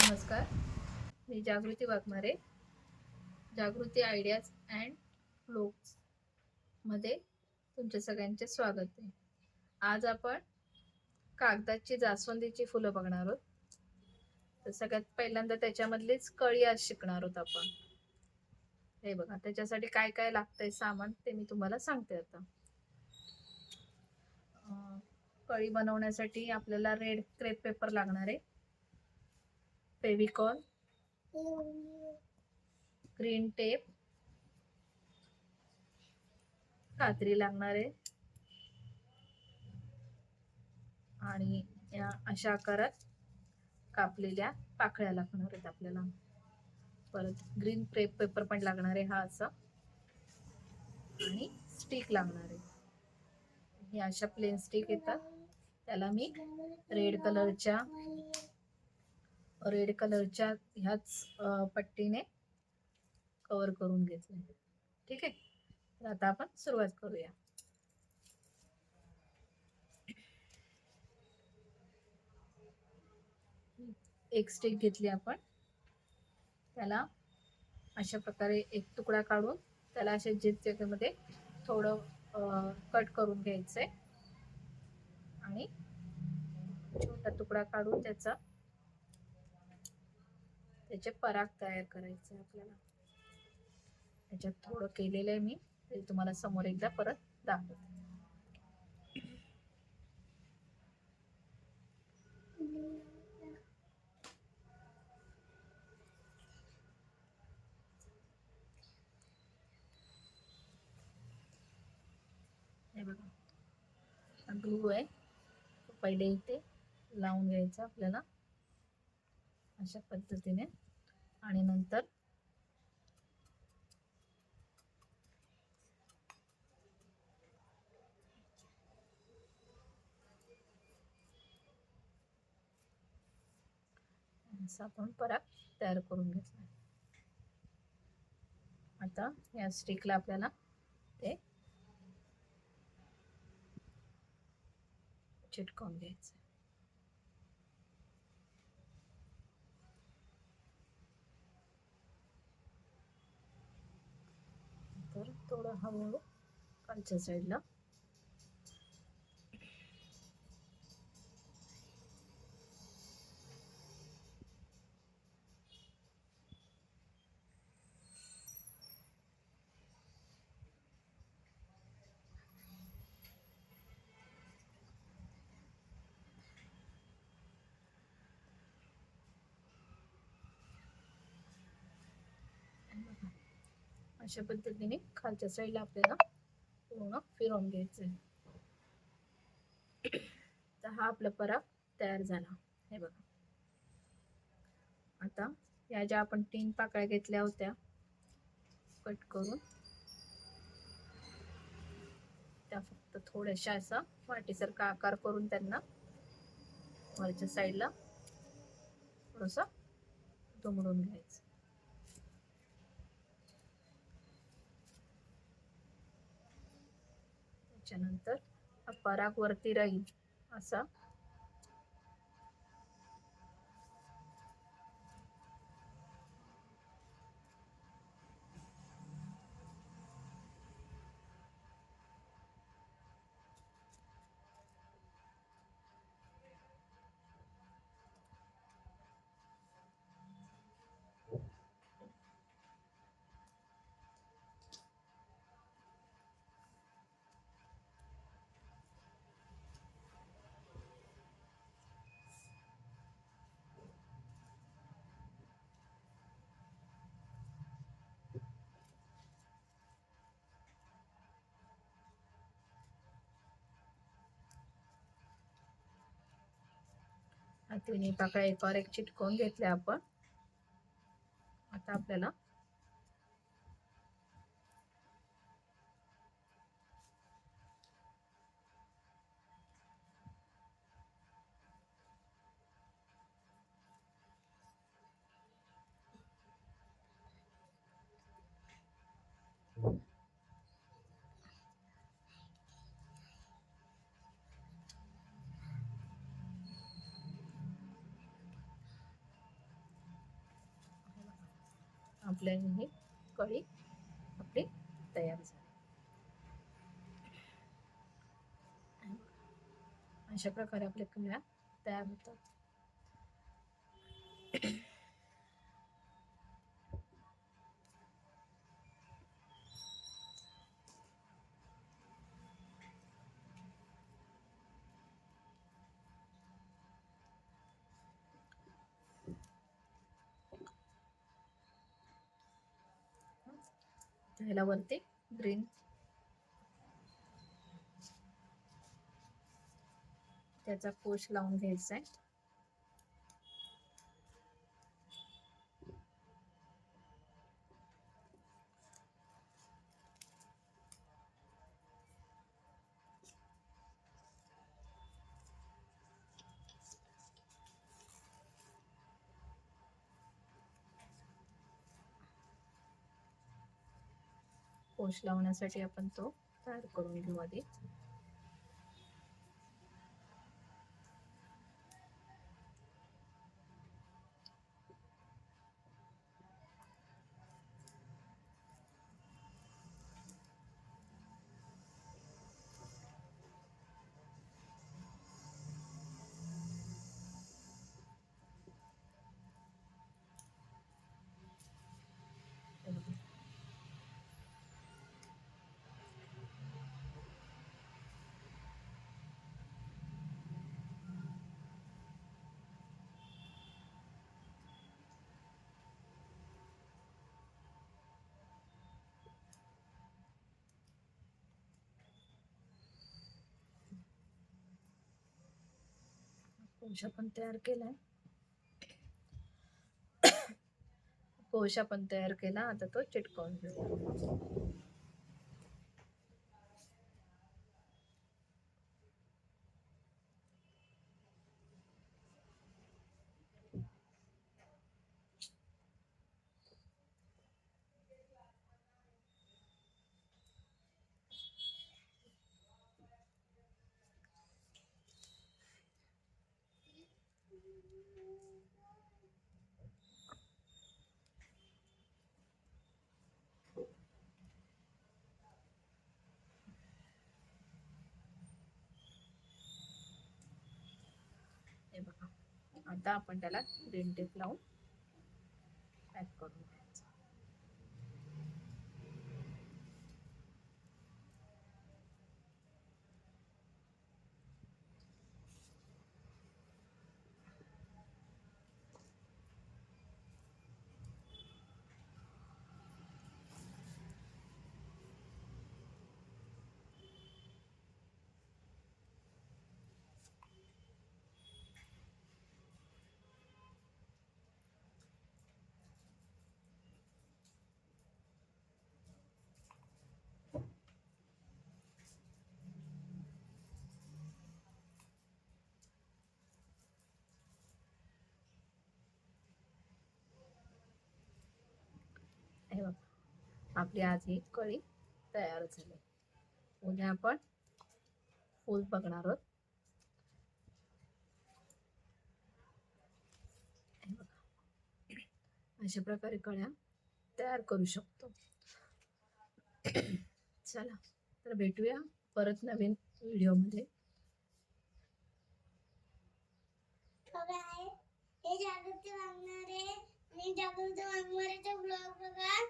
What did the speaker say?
नमस्कार, मी जागृती वाघमारे. जागृती ideas and flocs मध्ये तुमच्या सगळ्यांचे स्वागत आहे. आज आपण कागदाची जास्वंदीची फुलं बघणार आहोत. तर सगळ्यात पहिल्यांदा त्याच्यामधलीच कळी आज शिकणार आहोत आपण. हे बघा, त्याच्यासाठी काय काय लागतंय सामान ते मी तुम्हाला सांगते आता. कळी बनवण्यासाठी आपल्याला रेड क्रेप पेपर लागणार आहे, फेविकॉल, ग्रीन टेप, कात्री लागणार आहे आणि या अशा आकारात कापलेल्या पाकळ्या लागणार आहेत आपल्याला. परत ग्रीन क्रेप पेपर पण लागणार आहे हा असा, आणि स्टिक लागणार आहे. हे अशा प्लेन स्टिक येतात, त्याला मी रेड कलरच्या ह्याच पट्टीने कव्हर करून घेतले. ठीक आहे, तर आता आपण सुरुवात करूया. एक स्टिक घेतली आपण, त्याला अशा प्रकारे एक तुकडा काढून त्याला अशा जिरतेमध्ये थोडं कट करून घ्यायचंय आणि छोटा तुकडा काढून त्याचे पराग तयार करायचे आपल्याला. त्याच्यात थोडं केलेलं आहे मी, ते तुम्हाला समोर एकदा परत दाखवते. हे बघा, ग्लू आहे, पहिले इथे लावून घ्यायचं आपल्याला अशा पद्धतीने, आणि नंतर असं आपण पराग तयार करून घेतला. आता या स्टिकला आपल्याला ते चिटकवून घ्यायचं. तर थोडं हळूहळू खालच्या साईडला अशा पद्धतीने खालच्या साईडला आपल्याला पूर्ण फिरवून घ्यायचंय. तर हा आपला पराग तयार झाला. हे बघा, आता या ज्या आपण 3 पाकळ्या घेतल्या होत्या कट करून, त्या फक्त थोड्याशा असा वाटीसारखा आकार करून त्यांना वरच्या साईडला थोडंसं दुमडून घ्यायचं. त्याच्यानंतर हा पराग वरती राहील असा तिन्ही पाकळ्या एकावर एक चिटकवून घेतल्या आपण. आता आपल्याला आपल्या ही कढी आपली तयार झाली. अशा प्रकारे आपल्या कढ्या तयार होतात. त्याला वरती ग्रीन त्याचा कोश लावून घ्यायचा आहे. कोश लावण्यासाठी आपण तो तयार करून घेऊ आधी. कोश आपण तयार केलाय. कोश आपण तयार केला, आता तो चिटकवून घेऊ. हे बघा, आता आपण त्याला ग्रीन टेप लावून पॅक करून घ्यायचं. हे बघा, आपली आज ही कढी तयार झाली. उद्या आपण फूल बघणार आहोत. हे बघा, अशा प्रकारे कढ्या तयार करू शकतो. चला तर भेटूया परत नवीन व्हिडिओमध्ये. हे जागृती वागणारे आणि जागृती वाघमारेचा ब्लॉग बघा.